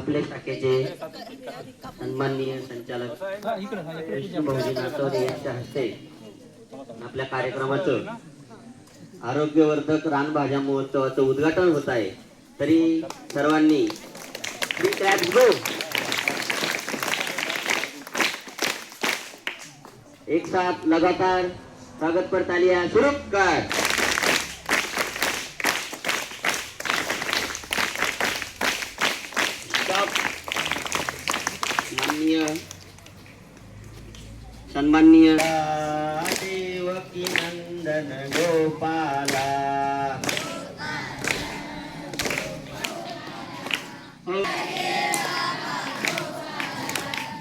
आपल्या शाखेचे सन्माननीय संचालक विष्णू भाऊजी नातवरे यांच्या हस्ते आपल्या कार्यक्रमाचं आरोग्यवर्धक रानभाज्या महोत्सवाचं उद्घाटन होत आहे। तरी सर्वांनी एक साथ लगातार स्वागत पर तालियां शुरू कर। माननीय सन्माननीय देवकी नंदन गोपाला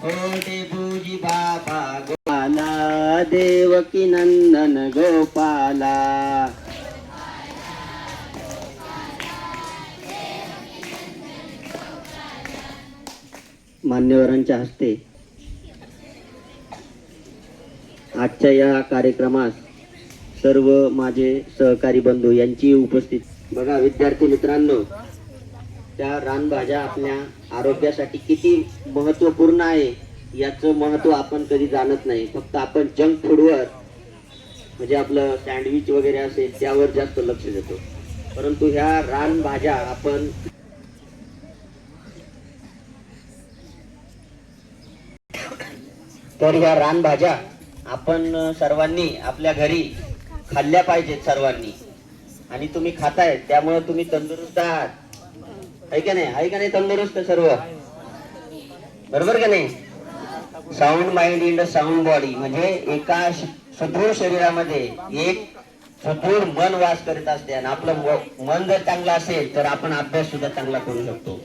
ओ देवजी बाबा गोपाला देवकी नंदन गोपाला मान्यवरांच्या हस्ते आजच्या या कार्यक्रमास सर्व माझे सहकारी बंधू यांची उपस्थिती बघा। विद्यार्थी मित्रांनो, त्या रानभाज्या आपल्या आरोग्यासाठी किती महत्त्वपूर्ण आहे याचं महत्त्व आपण कधी जाणत नाही। फक्त आपण जंक फूडवर म्हणजे आपलं सँडविच वगैरे असेल त्यावर जास्त लक्ष देतो, परंतु ह्या रानभाज्या आपण तर ह्या रानभाज्या आपण सर्वांनी आपल्या घरी खाल्ल्या पाहिजेत सर्वांनी, आणि तुम्ही खाताय त्यामुळे तुम्ही तंदुरुस्त आहात, आहे का नाही? आहे का नाही तंदुरुस्त सर्व? बरोबर का नाही? Sound mind in the sound body म्हणजे एका सुदृढ शरीरामध्ये एक सुदृढ मन वास करत असते, आणि आपलं मन जर चांगलं असेल तर आपण अभ्यास सुद्धा चांगला करू शकतो।